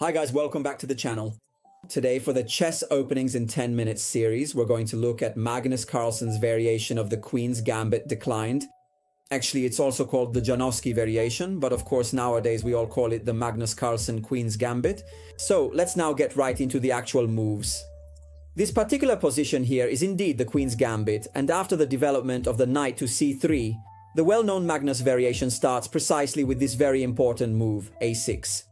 Hi guys, welcome back to the channel. Today for the Chess Openings in 10 Minutes series, we're going to look at Magnus Carlsen's variation of the Queen's Gambit declined. Actually, it's also called the Janowski variation, but of course nowadays we all call it the Magnus Carlsen Queen's Gambit. So let's now get right into the actual moves. This particular position here is indeed the Queen's Gambit, and after the development of the knight to c3, the well-known Magnus variation starts precisely with this very important move, a6.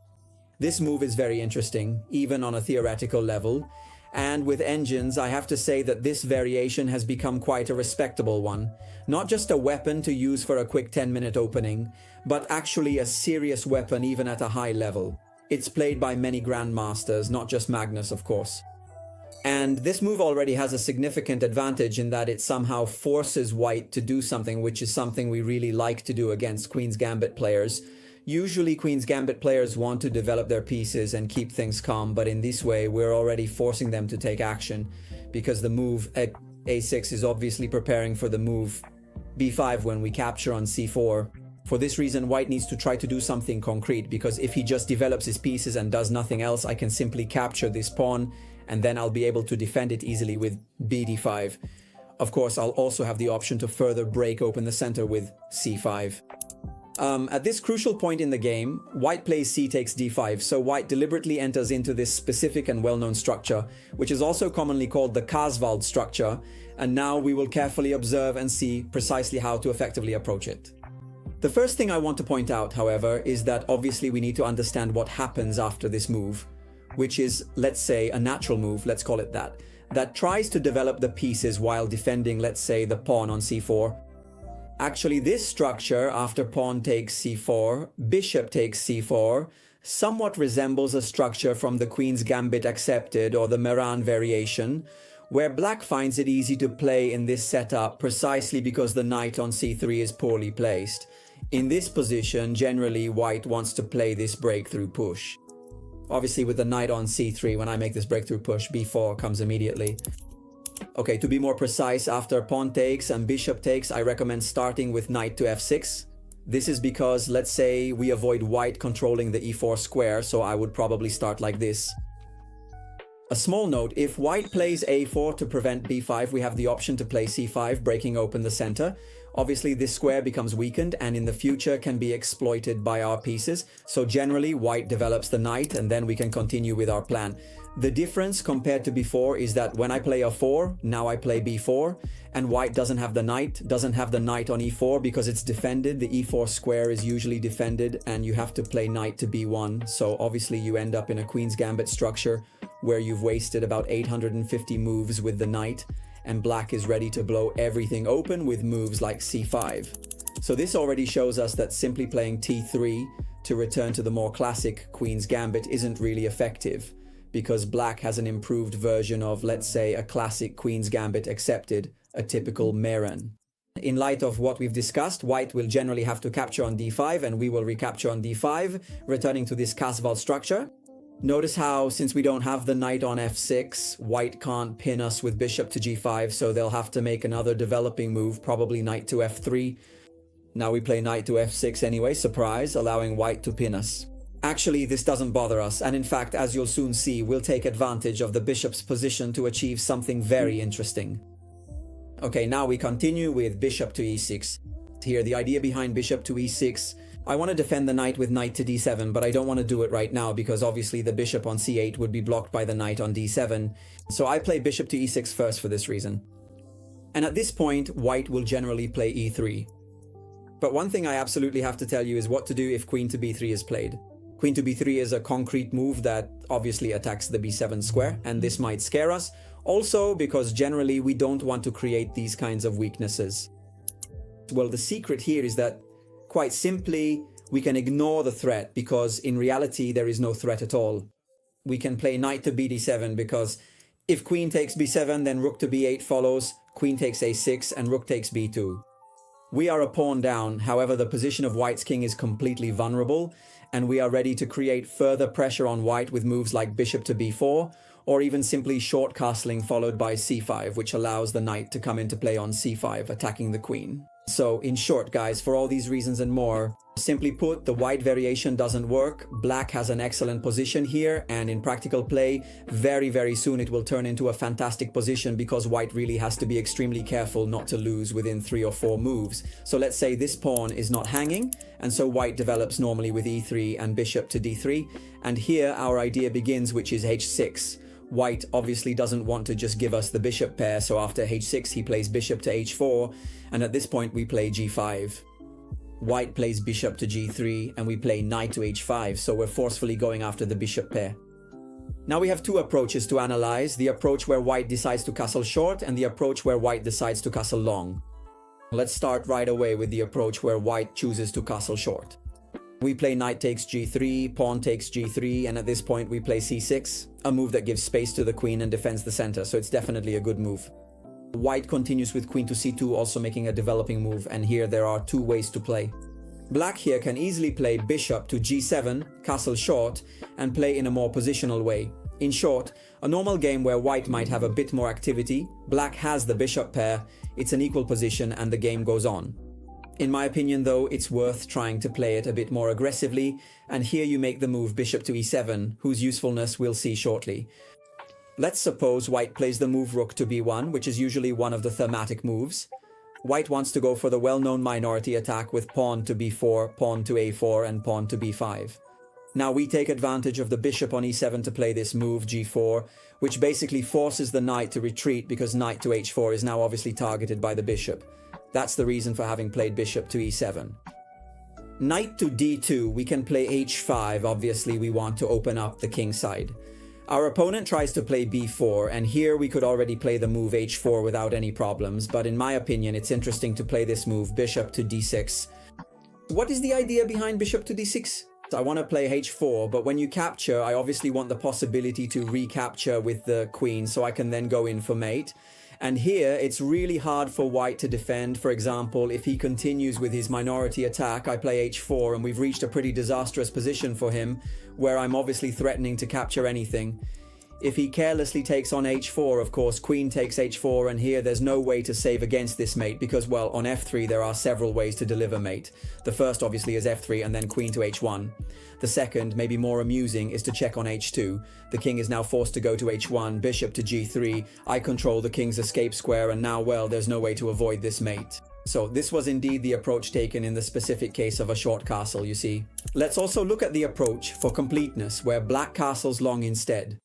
This move is very interesting, even on a theoretical level, and with engines I have to say that this variation has become quite a respectable one. Not just a weapon to use for a quick 10-minute opening, but actually a serious weapon even at a high level. It's played by many grandmasters, not just Magnus of course. And this move already has a significant advantage in that it somehow forces white to do something, which is something we really like to do against Queen's Gambit players. Usually Queen's Gambit players want to develop their pieces and keep things calm, but in this way we're already forcing them to take action, because the move at a6 is obviously preparing for the move b5 when we capture on c4. For this reason, white needs to try to do something concrete, because if he just develops his pieces and does nothing else, I can simply capture this pawn and then I'll be able to defend it easily with bd5. Of course, I'll also have the option to further break open the center with c5. At this crucial point in the game, white plays c takes d5, so white deliberately enters into this specific and well-known structure, which is also commonly called the Caswald structure, and now we will carefully observe and see precisely how to effectively approach it. The first thing I want to point out, however, is that obviously we need to understand what happens after this move, which is, let's say, a natural move, let's call it that tries to develop the pieces while defending, let's say, the pawn on c4. Actually, this structure, after pawn takes c4, bishop takes c4, somewhat resembles a structure from the Queen's Gambit accepted or the Meran variation, where black finds it easy to play in this setup precisely because the knight on c3 is poorly placed. In this position, generally, white wants to play this breakthrough push. Obviously, with the knight on c3, when I make this breakthrough push, b4 comes immediately. Okay, to be more precise, after pawn takes and bishop takes, I recommend starting with knight to f6. This is because, let's say, we avoid white controlling the e4 square, so I would probably start like this. A small note, if white plays a4 to prevent b5, we have the option to play c5, breaking open the center. Obviously, this square becomes weakened and in the future can be exploited by our pieces, so generally white develops the knight and then we can continue with our plan. The difference compared to before is that when I play a4, now I play b4, and white doesn't have the knight on e4 because it's defended. The e4 square is usually defended and you have to play knight to b1, so obviously you end up in a Queen's Gambit structure where you've wasted about 850 moves with the knight, and black is ready to blow everything open with moves like c5. So this already shows us that simply playing t3 to return to the more classic Queen's Gambit isn't really effective, because black has an improved version of, let's say, a classic Queen's Gambit accepted, a typical Meran. In light of what we've discussed, white will generally have to capture on d5 and we will recapture on d5, returning to this Caswald structure. Notice how, since we don't have the knight on f6, white can't pin us with bishop to g5, so they'll have to make another developing move, probably knight to f3. Now we play knight to f6 anyway, surprise, allowing white to pin us. Actually, this doesn't bother us, and in fact, as you'll soon see, we'll take advantage of the bishop's position to achieve something very interesting. Okay, now we continue with bishop to e6. Here, the idea behind bishop to e6, I want to defend the knight with knight to d7, but I don't want to do it right now because obviously the bishop on c8 would be blocked by the knight on d7, so I play bishop to e6 first for this reason. And at this point, white will generally play e3. But one thing I absolutely have to tell you is what to do if queen to b3 is played. Queen to b3 is a concrete move that obviously attacks the b7 square, and this might scare us, also because generally we don't want to create these kinds of weaknesses. Well, the secret here is that, quite simply, we can ignore the threat because in reality there is no threat at all. We can play knight to bd7 because if queen takes b7, then rook to b8 follows, queen takes a6, and rook takes b2. We are a pawn down, however the position of white's king is completely vulnerable, and we are ready to create further pressure on white with moves like bishop to b4, or even simply short castling followed by c5, which allows the knight to come into play on c5, attacking the queen. So in short, guys, for all these reasons and more, simply put, the white variation doesn't work. Black has an excellent position here, and in practical play, very soon it will turn into a fantastic position because white really has to be extremely careful not to lose within 3 or 4 moves. So let's say this pawn is not hanging, and so white develops normally with e3 and bishop to d3, and here our idea begins, which is h6. White obviously doesn't want to just give us the bishop pair, so after h6 he plays bishop to h4, and at this point we play g5. White plays bishop to g3, and we play knight to h5, so we're forcefully going after the bishop pair. Now we have 2 approaches to analyze, the approach where white decides to castle short and the approach where white decides to castle long. Let's start right away with the approach where white chooses to castle short. We play knight takes g3, pawn takes g3, and at this point we play c6, a move that gives space to the queen and defends the center, so it's definitely a good move. White continues with queen to c2, also making a developing move, and here there are 2 ways to play. Black here can easily play bishop to g7, castle short, and play in a more positional way. In short, a normal game where white might have a bit more activity, black has the bishop pair, it's an equal position and the game goes on. In my opinion though, it's worth trying to play it a bit more aggressively, and here you make the move bishop to e7, whose usefulness we'll see shortly. Let's suppose white plays the move rook to b1, which is usually one of the thematic moves. White wants to go for the well-known minority attack with pawn to b4, pawn to a4, and pawn to b5. Now we take advantage of the bishop on e7 to play this move g4, which basically forces the knight to retreat because knight to h4 is now obviously targeted by the bishop. That's the reason for having played bishop to e7. Knight to d2, we can play h5, obviously we want to open up the king side. Our opponent tries to play b4, and here we could already play the move h4 without any problems, but in my opinion it's interesting to play this move bishop to d6. What is the idea behind bishop to d6? I want to play h4, but when you capture, I obviously want the possibility to recapture with the queen so I can then go in for mate. And here, it's really hard for white to defend. For example, if he continues with his minority attack, I play h4, and we've reached a pretty disastrous position for him, where I'm obviously threatening to capture anything. If he carelessly takes on h4, of course, queen takes h4, and here there's no way to save against this mate, because, well, on f3 there are several ways to deliver mate. The first, obviously, is f3, and then queen to h1. The second, maybe more amusing, is to check on h2. The king is now forced to go to h1, bishop to g3. I control the king's escape square, and now, well, there's no way to avoid this mate. So this was indeed the approach taken in the specific case of a short castle, you see. Let's also look at the approach for completeness, where black castles long instead.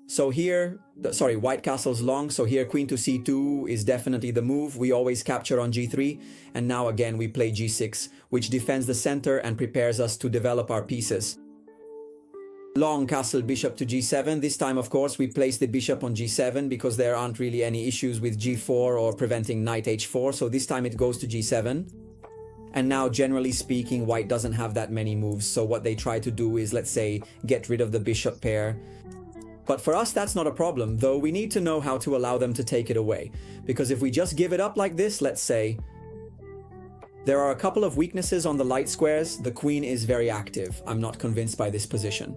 So here, white castles long, so here queen to c2 is definitely the move. We always capture on g3, and now again we play g6, which defends the center and prepares us to develop our pieces. Long castle bishop to g7. This time, of course, we place the bishop on g7 because there aren't really any issues with g4 or preventing knight h4, so this time it goes to g7. And now, generally speaking, white doesn't have that many moves, so what they try to do is, let's say, get rid of the bishop pair. But for us, that's not a problem, though we need to know how to allow them to take it away. Because if we just give it up like this, let's say, there are a couple of weaknesses on the light squares. The queen is very active. I'm not convinced by this position.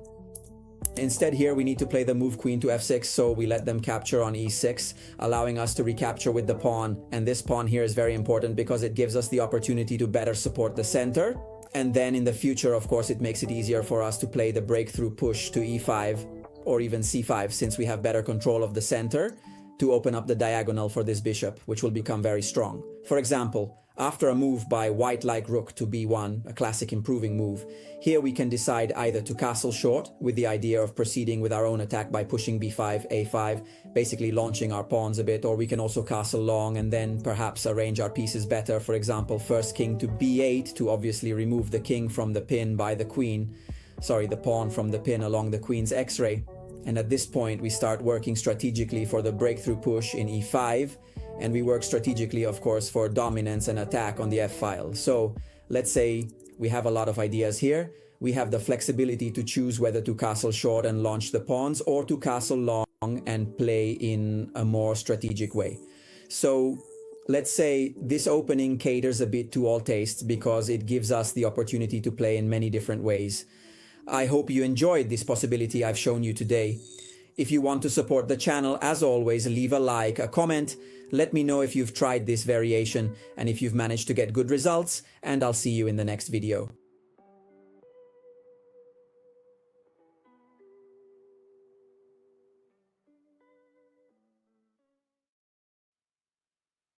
Instead here, we need to play the move queen to f6, so we let them capture on e6, allowing us to recapture with the pawn. And this pawn here is very important because it gives us the opportunity to better support the center. And then in the future, of course, it makes it easier for us to play the breakthrough push to e5. Or even c5, since we have better control of the center, to open up the diagonal for this bishop, which will become very strong. For example, after a move by white like rook to b1, a classic improving move, here we can decide either to castle short, with the idea of proceeding with our own attack by pushing b5, a5, basically launching our pawns a bit, or we can also castle long and then perhaps arrange our pieces better. For example, first king to b8 to obviously remove the king from the pin by the pawn from the pin along the queen's x-ray. And at this point, we start working strategically for the breakthrough push in e5, and we work strategically, of course, for dominance and attack on the f-file. So let's say we have a lot of ideas here. We have the flexibility to choose whether to castle short and launch the pawns, or to castle long and play in a more strategic way. So let's say this opening caters a bit to all tastes because it gives us the opportunity to play in many different ways. I hope you enjoyed this possibility I've shown you today. If you want to support the channel, as always, leave a like, a comment, Let me know if you've tried this variation and if you've managed to get good results, and I'll see you in the next video.